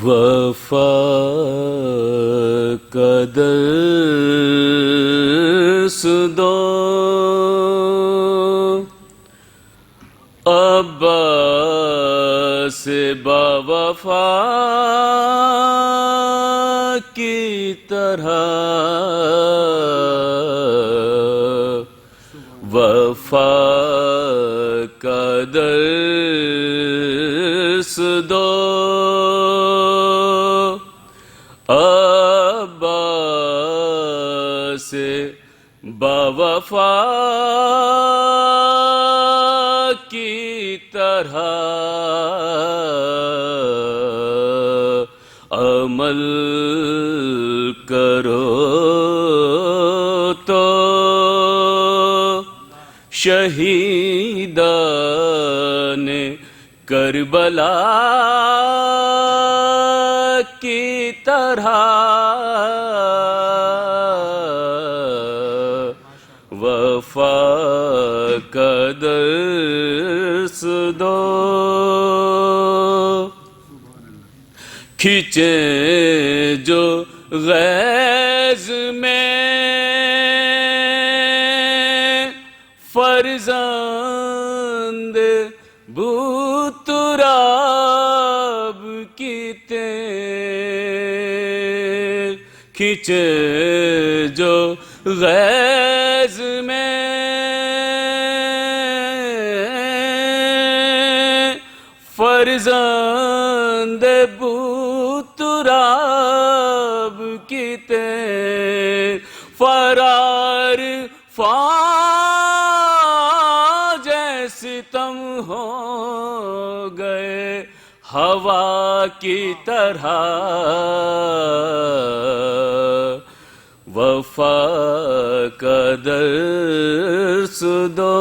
وفا کا درس دو عباس باوفا کی طرح وفا کا درس دو عباس باوفا کی طرح عمل کرو تو شہیدان کربلا کی طرح وفا کا درس دو کھینچیں جو غیظ میں فرزند بوتراب کی تیر کھینچیں جو غیظ میں فرزند بوتراب کی تیر فرار ستم ہو گئے ہوا کی طرح وفا کا درس دو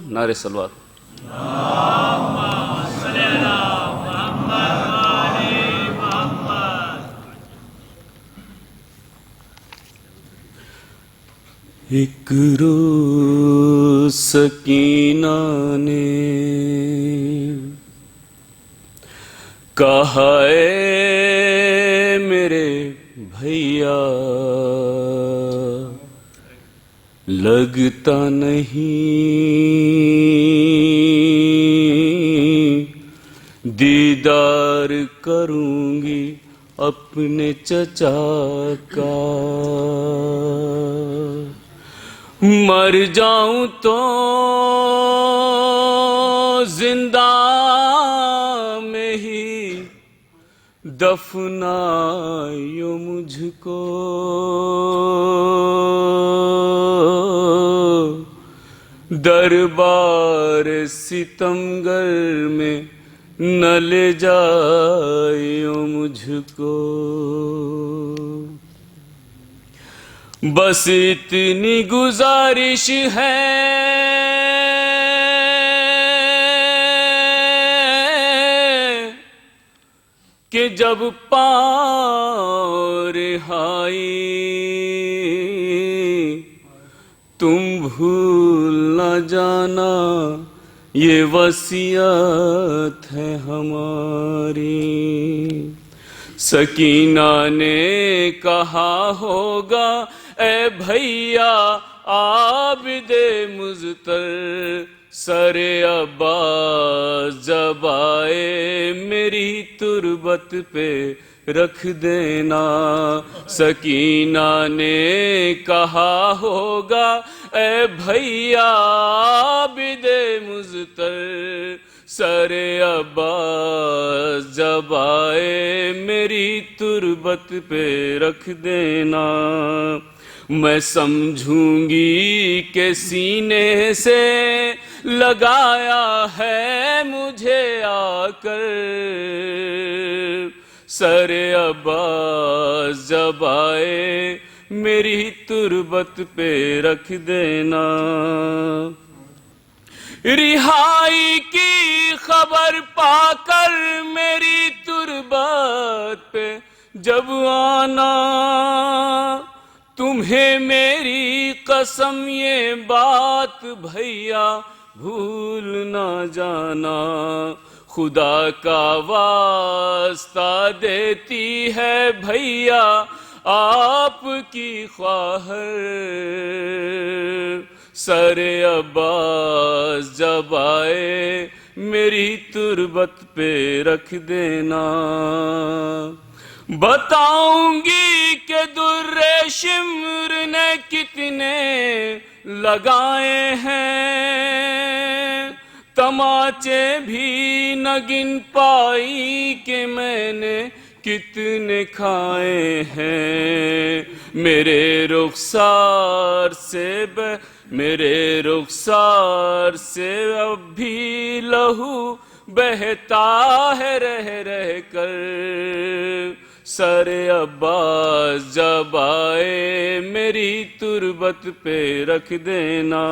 نعرہ صلوات ایک روز سکینہ نے کہا اے میرے بھیا لگتا نہیں دیدار کروں گی اپنے چچا کا مر جاؤں تو زندہ میں ہی دفنائیو مجھ کو دربار ستمگر میں نہ لے جائیو مجھ کو بس اتنی گزارش ہے کہ جب پاؤں رہائی تم بھول نہ جانا یہ وصیت ہے ہماری سکینہ نے کہا ہوگا اے بھیا عابد مزتر سر عباس جب آئے میری تربت پہ رکھ دینا سکینہ نے کہا ہوگا اے بھیا عابد مزتر سر عباس جب آئے میری تربت پہ رکھ دینا میں سمجھوں گی کہ سینے سے لگایا ہے مجھے آ کر سر عباس جب آئے میری تربت پہ رکھ دینا رہائی کی خبر پا کر میری تربت پہ جب آنا تمہیں میری قسم یہ بات بھیا بھول نہ جانا خدا کا واسطہ دیتی ہے بھیا آپ کی خواہر. سر عباس جب آئے میری تربت پہ رکھ دینا. بتاؤں گی کہ در شمر نے کتنے لگائے ہیں، تماچے بھی نہ گن پائی کہ میں نے کتنے کھائے ہیں. میرے رخسار سے اب بھی لہو بہتا ہے رہ رہ کر. سر عباس جب آئے میری تربت پہ رکھ دینا.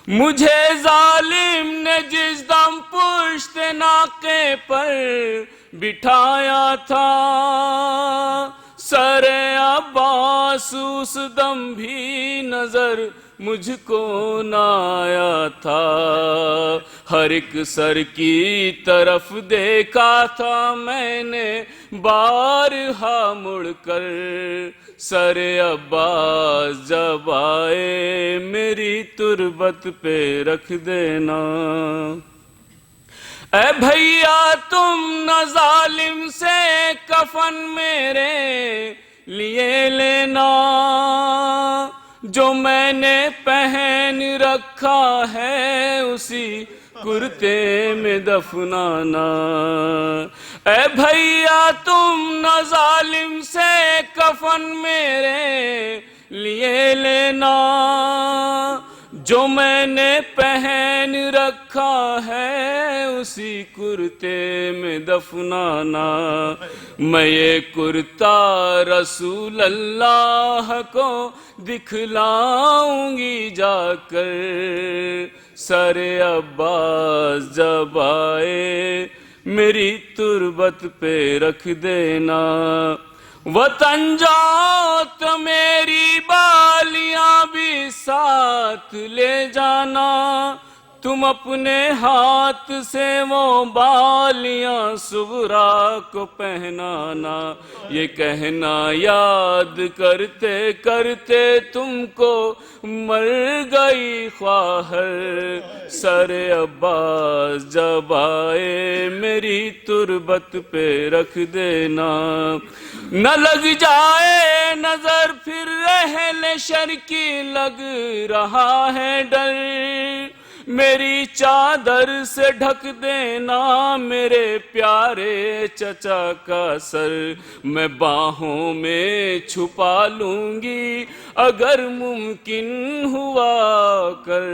مجھے ظالم نے جس دم پشت ناقے پر بٹھایا تھا، سر عباس اس دم بھی نظر مجھ کو نہ آیا تھا. ہر ایک سر کی طرف دیکھا تھا میں نے بارہا مڑ کر. سر عباس جب آئے میری تربت پہ رکھ دینا. اے بھیا تم نہ ظالم سے کفن میرے لیے لینا، جو میں نے پہن رکھا ہے اسی کرتے میں دفنانا. اے بھیا تم نہ ظالم سے کفن میرے لیے لینا، جو میں نے پہن رکھا ہے اسی کرتے میں دفنانا. میں یہ کرتا رسول اللہ کو دکھلاؤں گی جا کر. سر عباس جب آئے میری تربت پہ رکھ دینا. وطن جاؤ تو میری بالیاں بھی ساتھ لے جانا، تم اپنے ہاتھ سے وہ بالیاں صغرا کو پہنانا. یہ کہنا یاد کرتے کرتے تم کو مر گئی خواہر. سر عباس جب آئے میری تربت پہ رکھ دینا. نہ لگ جائے نظر پھر اہل شر کی لگ رہا ہے ڈر، میری چادر سے ڈھک دینا میرے پیارے چچا کا سر. میں باہوں میں چھپا لوں گی اگر ممکن ہوا کر.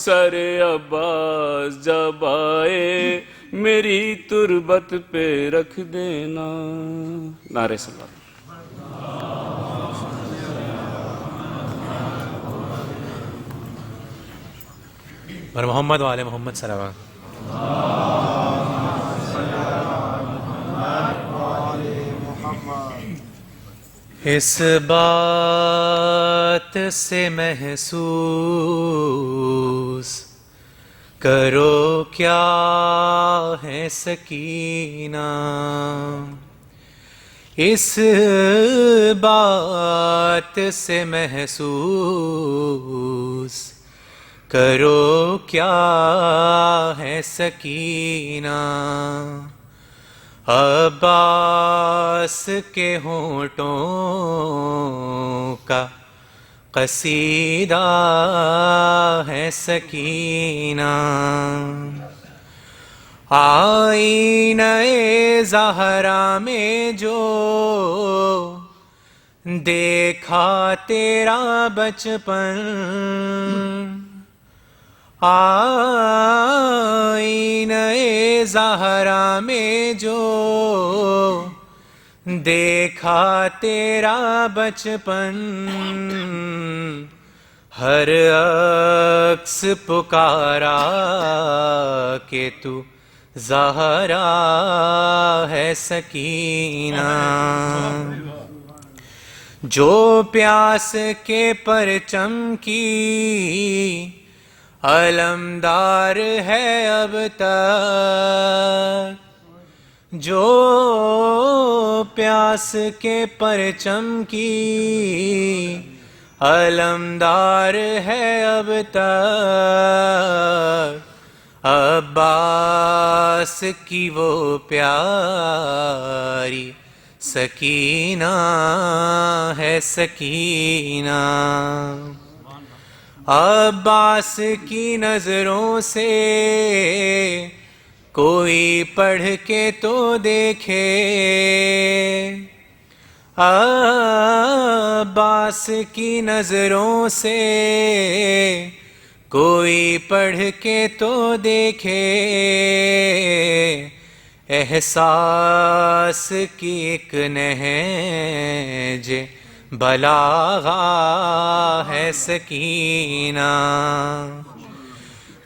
سر عباس جب آئے میری تربت پہ رکھ دینا. نعرہ صلوات. اور محمد وآل محمد صلوات. اس بات سے محسوس کرو کیا ہے سکینہ، اس بات سے محسوس کرو کیا ہے سکینہ. عباس کے ہونٹوں کا قصیدہ ہے سکینہ. آئینہ زہرا میں جو دیکھا تیرا بچپن، آئینہ زہرا میں جو دیکھا تیرا بچپن، ہر عکس پکارا کہ تو زہرا ہے سکینہ. جو پیاس کے پرچم کی علمدار ہے اب تک جو پیاس کے پرچم کی، علمدار ہے اب تک عباس کی وہ پیاری سکینہ ہے سکینہ۔ عباس کی نظروں سے کوئی پڑھ کے تو دیکھے، عباس کی نظروں سے کوئی پڑھ کے تو دیکھے، احساس کی ایک نہج بلاغہ ہے سکینہ۔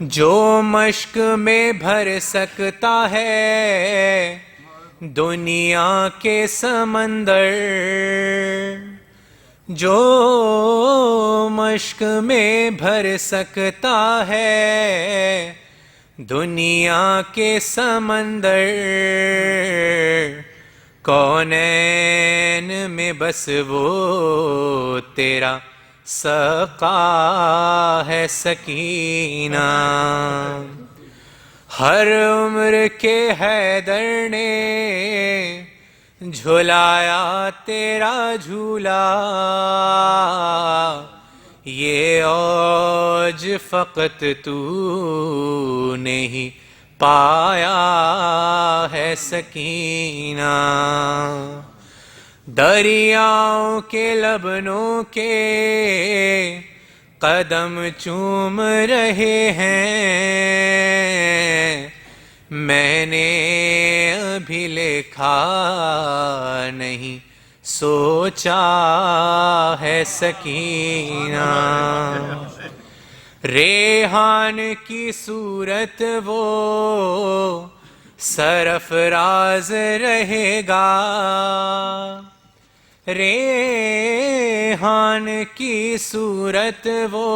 جو مشق میں بھر سکتا ہے دنیا کے سمندر، جو مشق میں بھر سکتا ہے دنیا کے سمندر، کونین میں بس وہ تیرا سقا ہے سکینہ۔ ہر عمر کے حیدر نے جھلایا تیرا جھولا، یہ اوج فقط تو نے ہی پایا ہے سکینہ۔ دریاؤں کے لبنوں کے قدم چوم رہے ہیں، میں نے ابھی لکھا نہیں سوچا ہے سکینہ۔ ریحان کی صورت وہ سرفراز رہے گا، ریحان کی صورت وہ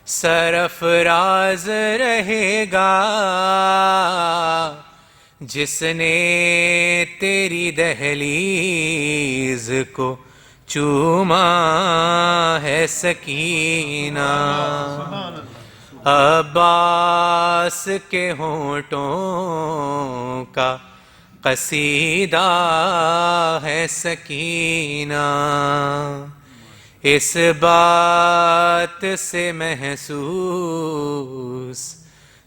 سرفراز رہے گا، جس نے تیری دہلیز کو چوما ہے سکینہ۔ عباس کے ہونٹوں کا قصیدہ ہے سکینہ، اس بات سے محسوس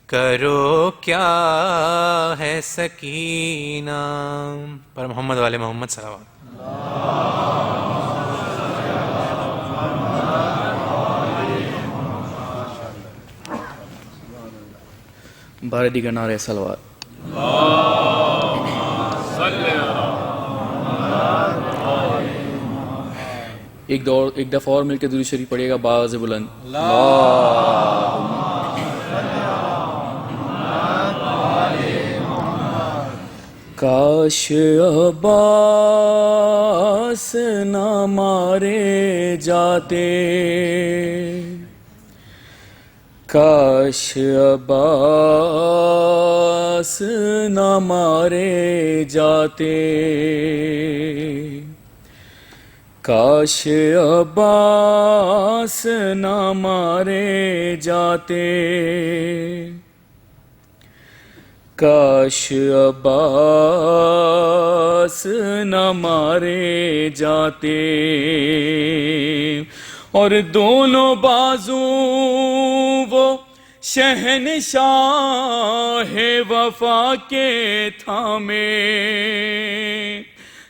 کرو کیا ہے سکینہ۔ پر محمد والے محمد صلوات۔ بھارتی کا نعرہ سلوات۔ ایک دفعہ اور مل کے درود شریف پڑھیے گا باز بلند۔ کاش عباس نہ مارے جاتے، کاش عباس نہ مارے جاتے، کاش عباس نہ مارے جاتے، کاش عباس نہ مارے جاتے، اور دونوں بازو وہ شہنشاہ وفا کے تھامے،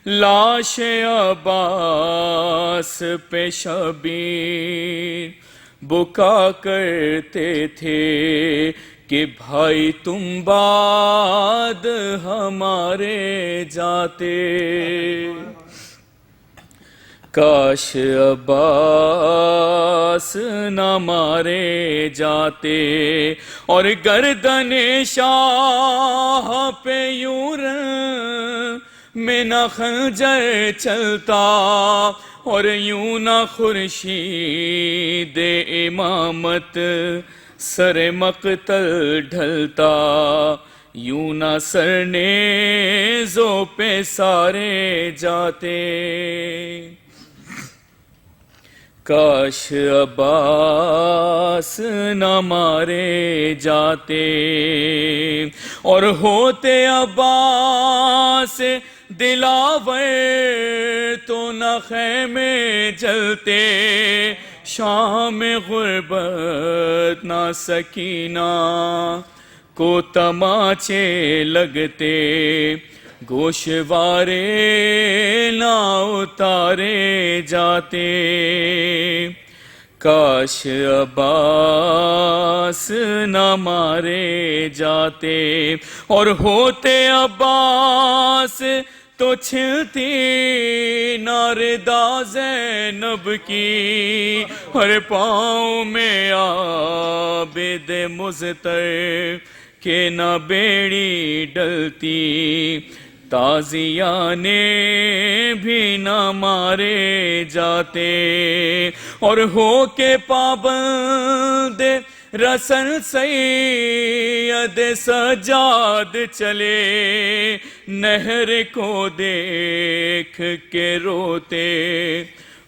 لاش عباس پہ شبیر بکا کرتے تھے کہ بھائی تم بعد ہمارے جاتے، کاش عباس نہ مارے جاتے، اور گردن شاہ پہ یوں میں نہ خنجر چلتا اور یوں نہ خورشید امامت سر مقتل ڈھلتا، یوں نہ سرنیزوں پہ سارے جاتے۔ کاش عباس نہ مارے جاتے اور ہوتے عباس دلاور تو نہ خیمے جلتے، شام غربت نہ سکینہ کو تماچے لگتے، گوشوارے نہ اتارے جاتے۔ کاش عباس نہ مارے جاتے اور ہوتے عباس تو چھلتی نہ ردا زینب کی، ہر پاؤں میں عابد مضطر کہ نہ بیڑی ڈلتی، تازیانے بھی نہ مارے جاتے اور ہو کے پابند رسل سید سجاد چلے، نہر کو دیکھ کے روتے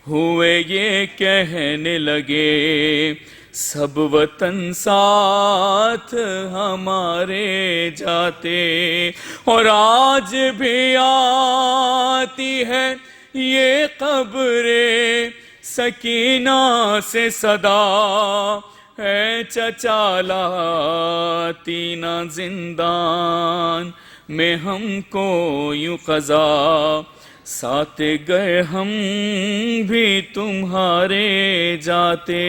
ہوئے یہ کہنے لگے، سب وطن ساتھ ہمارے جاتے۔ اور آج بھی آتی ہے یہ قبر سکینہ سے صدا، اے چچا لاتی نہ زندان میں ہم کو یوں قضا، ساتھ گئے ہم بھی تمہارے جاتے۔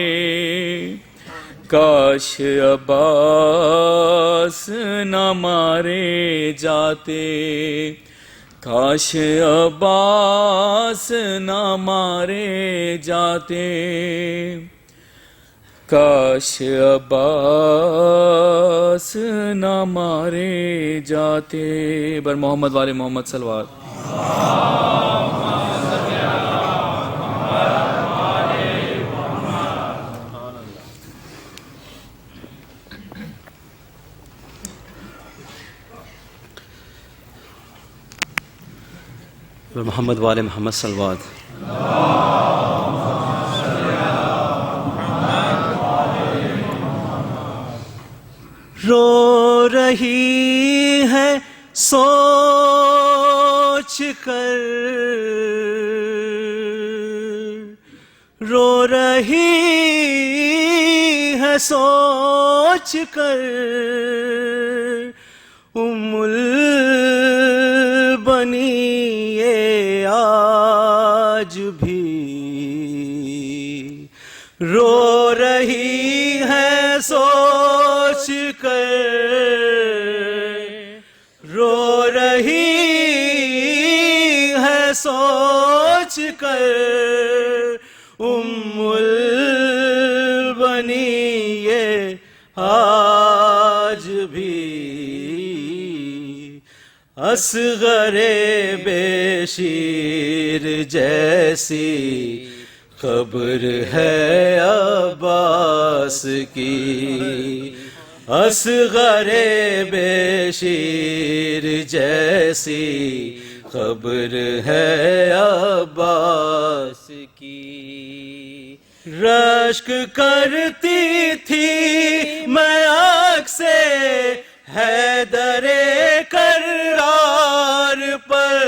کاش عباس نہ مارے جاتے، کاش عباس نہ مارے جاتے، کاش عباس نہ مارے جاتے۔ بر محمد والے محمد صلوات۔ محمد والے محمد صلوات۔ رو رہی ہے سوچ کر، رو رہی ہے سوچ کر، ام البنی یہ آج بھی رو رہی ہے سوچ کر، رو رہی ہے سوچ کر، ام البنی یہ آج بھی اصغر بے شیر جیسی قبر ہے عباس کی، اصغر بے شیر جیسی قبر ہے عباس کی۔ رشک کرتی تھی میں آنکھ سے حیدر کرار پر،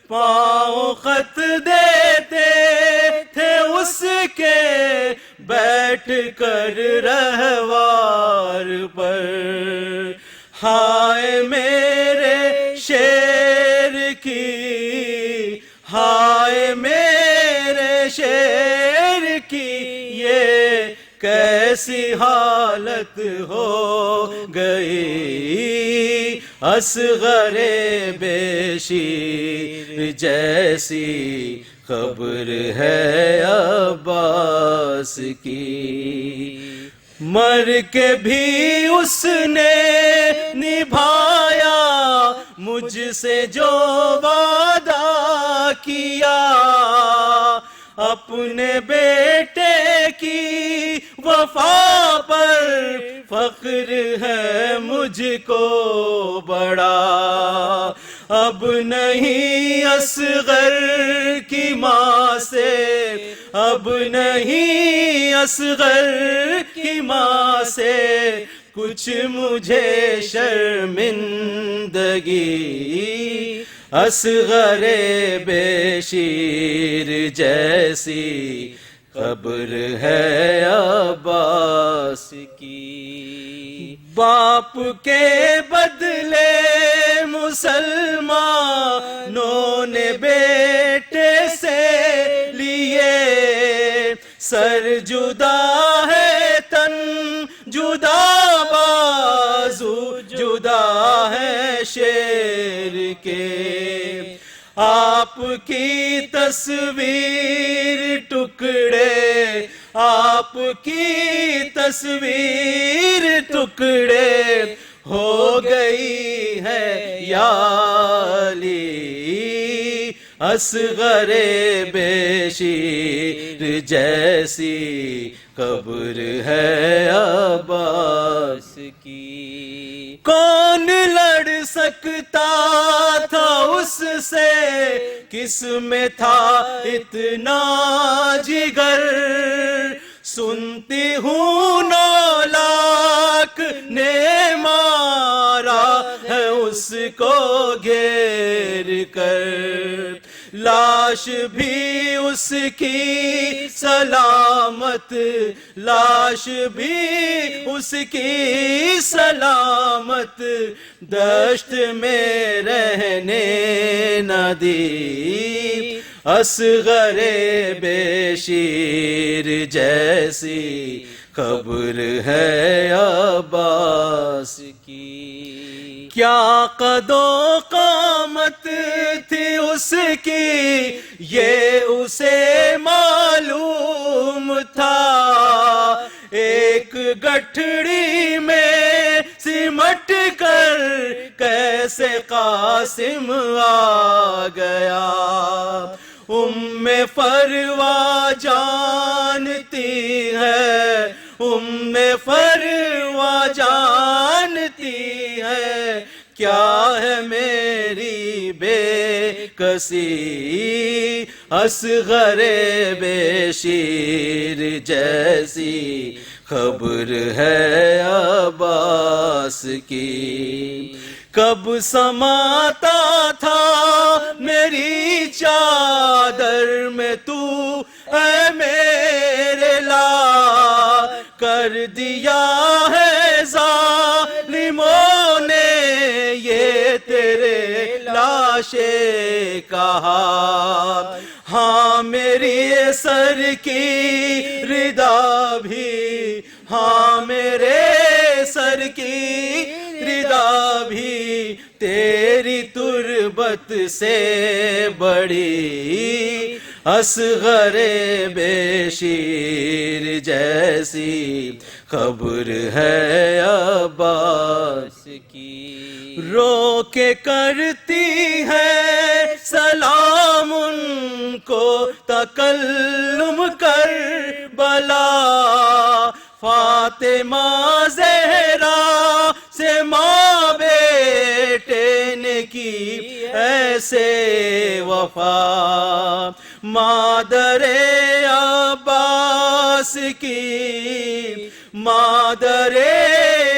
پاؤں خط دیتے تھے اس کے بیٹھ کر رہوار پر، ہائے میرے شیر کی، ہائے میرے شیر کی یہ کیسی حالت ہو گئی، اصغر بے شیر جیسی قبر ہے عباس کی۔ مر کے بھی اس نے نبھایا مجھ سے جو وعدہ کیا اپنے بیٹے کی وفا پر فخر ہے مجھ کو بڑا اب نہیں اصغر کی ماں سے اب نہیں اصغر کی ماں سے کچھ مجھے شرمندگی اصغر بے شیر جیسی قبر ہے عباس کی باپ کے بدلے مسلمانوں نے بیٹے سے لیے سر جدا ہے تن جدا بازو جدا ہے شیر کے آپ کی تصویر ٹکڑے آپ کی تصویر ٹکڑے ہو گئی ہے یا علی اصغر بے شیر جیسی قبر ہے عباس کی کون لڑ سکتا تھا اس سے کس میں تھا اتنا جگر سنتی ہوں 9 لاکھ نے مارا ہے اس کو گھیر کر لاش بھی اس کی سلامت لاش بھی اس کی سلامت دشت میں رہنے نہ دی اصغر بے شیر جیسی قبر ہے عباس کی کیا قد و قامت تھی اس کی یہ اسے معلوم تھا ایک گٹھڑی میں سمٹ کر کیسے قاسم آ گیا فروا جانتی ہے فروا جانتی ہے کیا ہے میری بے کسی اصغر بے شیر جیسی خبر ہے عباس کی کب سماتا تھا میری چادر میں تو اے میرے لا کر دیا ہے ظالموں نے یہ تیرے لاشے کہا ہاں میری سر کی ردا بھی ہاں میرے سر کی ردا بھی تیری تربت سے بڑی اصغر بے شیر جیسی خبر ہے عباس کی رو کے کرتی ہے سلام ان کو تکلم کر بلا فاطمہ زہرا سے ماں بیٹے نے کی ایسے وفا مادر عباس کی مادر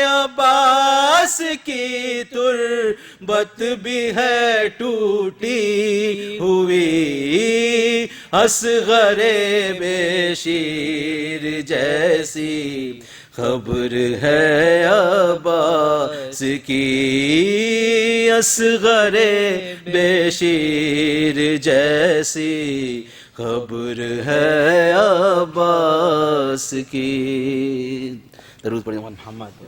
عباس کی تربت بھی ہے ٹوٹی ہوئی اصغر بے شیر جیسی خبر ہے عباس کی اصغر بے شیر جیسی خبر ہے عباس کی درود پڑھیں محمد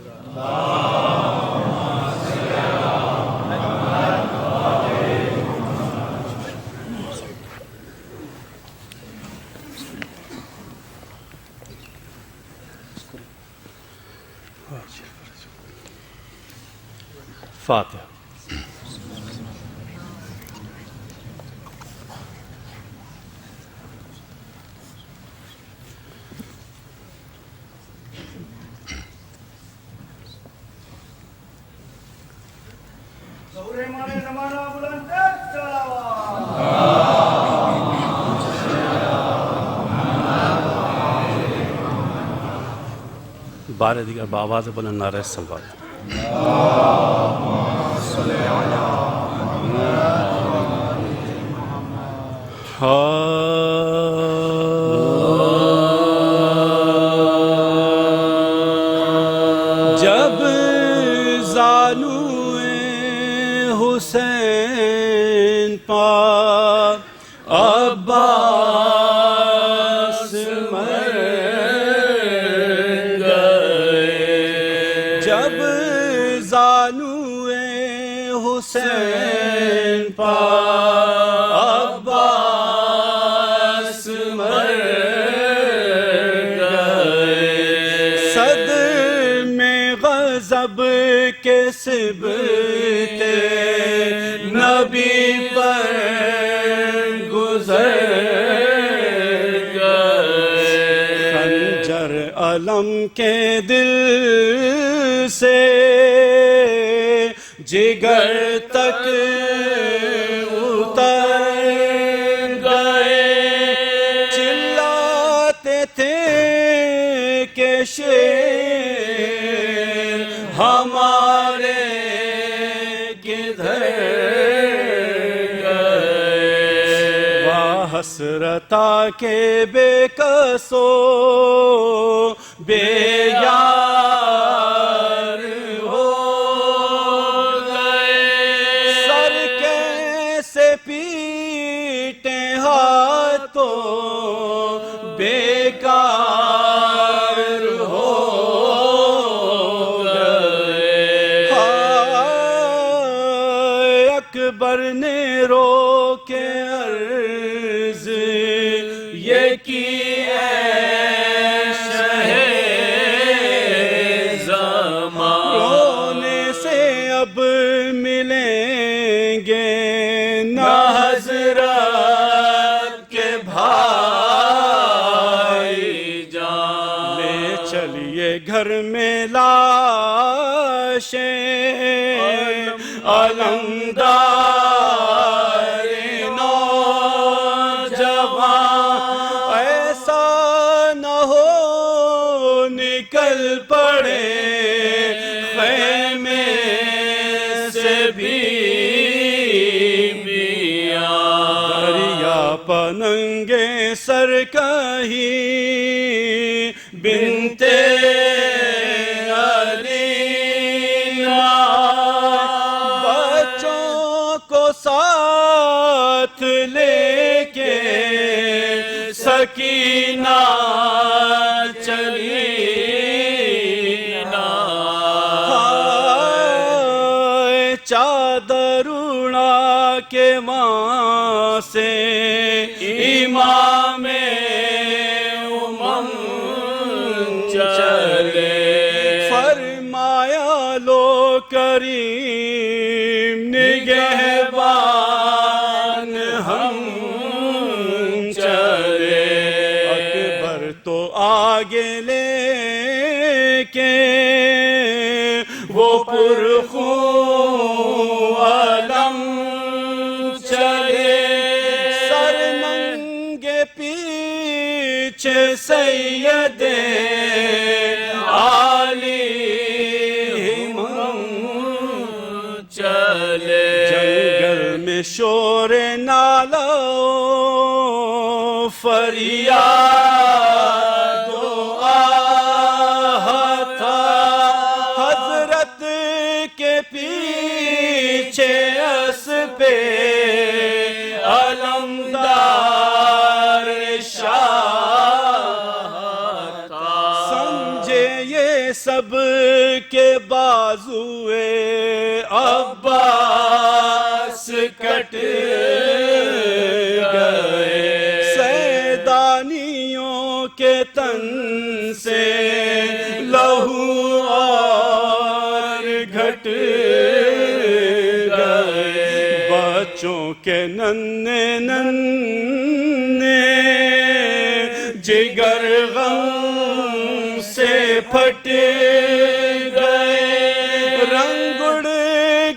فاتحہ بار دیگر بآواز بلند نعرہ صلوات. جب زانوئے حسین پا عباس مر گئے، جب زانوئے حسین پا عباس مر گئے، صدمے غضب کے سبتے نبی پر گزر گئے، خنجر علم کے دل سے جگر تک اتر گئے، چلاتے تھے کہ شیر ہمارے کدھر گئے، حسرتا کے بے کسو بے یار ہو گئے، سر کیسے پیٹے ہاتھوں بیکار ہو گئے، اکبر نے رو کے عرض یہ کی اے شہ زمان، رونے سے اب ملیں گے نہ حضرت کے بھائی جان، لے چلیے گھر میں لاشیں علمدار نوجوان، ایسا نہ ہو نکل پڑے خیمے سے بھی دریا پننگے سر کہیں بنتے ساتھ لے کے سکینہ چلی نا، چادر اڑا کے وہاں سے امام امم چلے، فرمایا لو کریم نگہبان ہم چلے، اکبر تو آگے لے کے وہ پرخون علم چلے، سر ننگے پیچھے سید عالی چلے، جنگل میں شور نالا فریاد و آہ تھا، حضرت کے پیچھے اسپِ علمدار شاہ تھا، سمجھے یہ سب کے بازوئے عباس کٹ گئے، سیدانیوں کے تن سے لہو اور گھٹ گئے، بچوں کے ننھے ننھے جگر غم سے پھٹ گئے، رنگ اڑ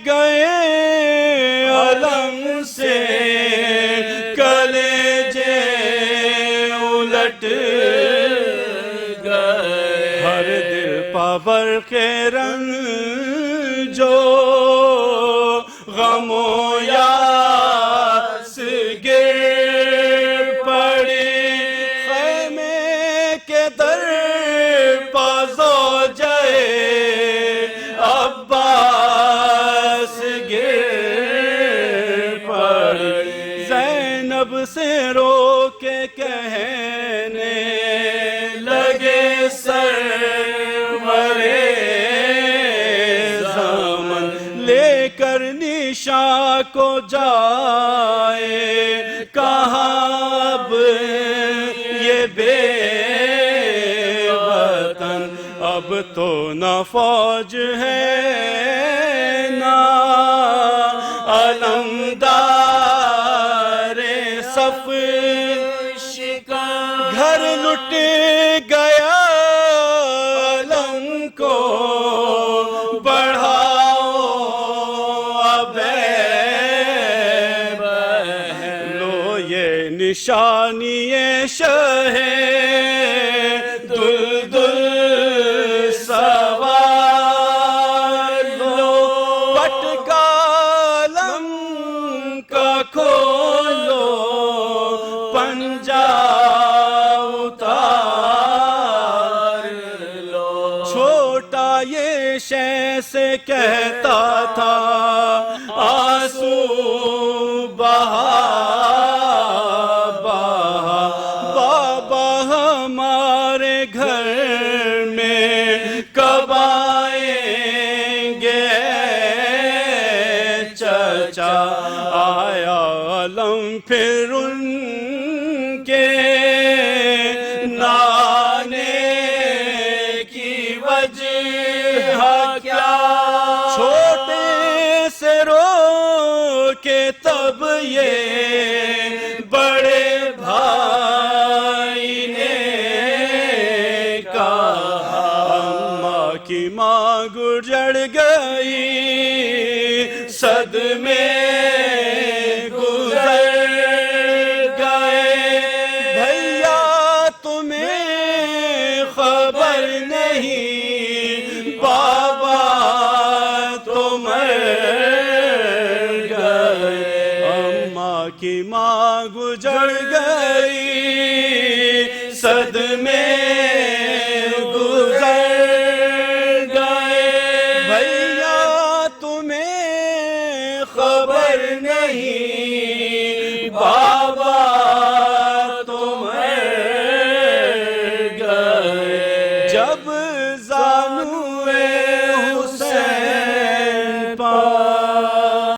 گئے علم سے، کلیجے الٹ گئے، ہر دل پا برق رنگ جو غم و یاس گر پڑی خیمے کے در پازو جائے عباس گر پڑی زینب سے رو کے کہنے لگے سرورے زمن لے کر نشاں کو جائے کہاں اب یہ بے وطن اب تو نہ فوج ہے نہ علمدار صف گھر لٹ گیا علم کو بڑھاؤ اب لو یہ نشانی شہ دلدل سوار لو پٹکالم کا کھولو پنجا اتار لو چھوٹا یہ شے سے کہتا تھا آنسو بہا بہا بابا ہمارے گھر میں کب آئیں گے چچا آیا علم پھر ان کے نانے کی وجہ کیا چھوٹے سے رو کے تب یہ بڑے بھائی نے کہا اماں کی ماں گزر گئی صدمے گزر گئے بھیا تمہیں خبر نہیں بابا تو مر گئے اماں کی ماں گزر گئی صدمے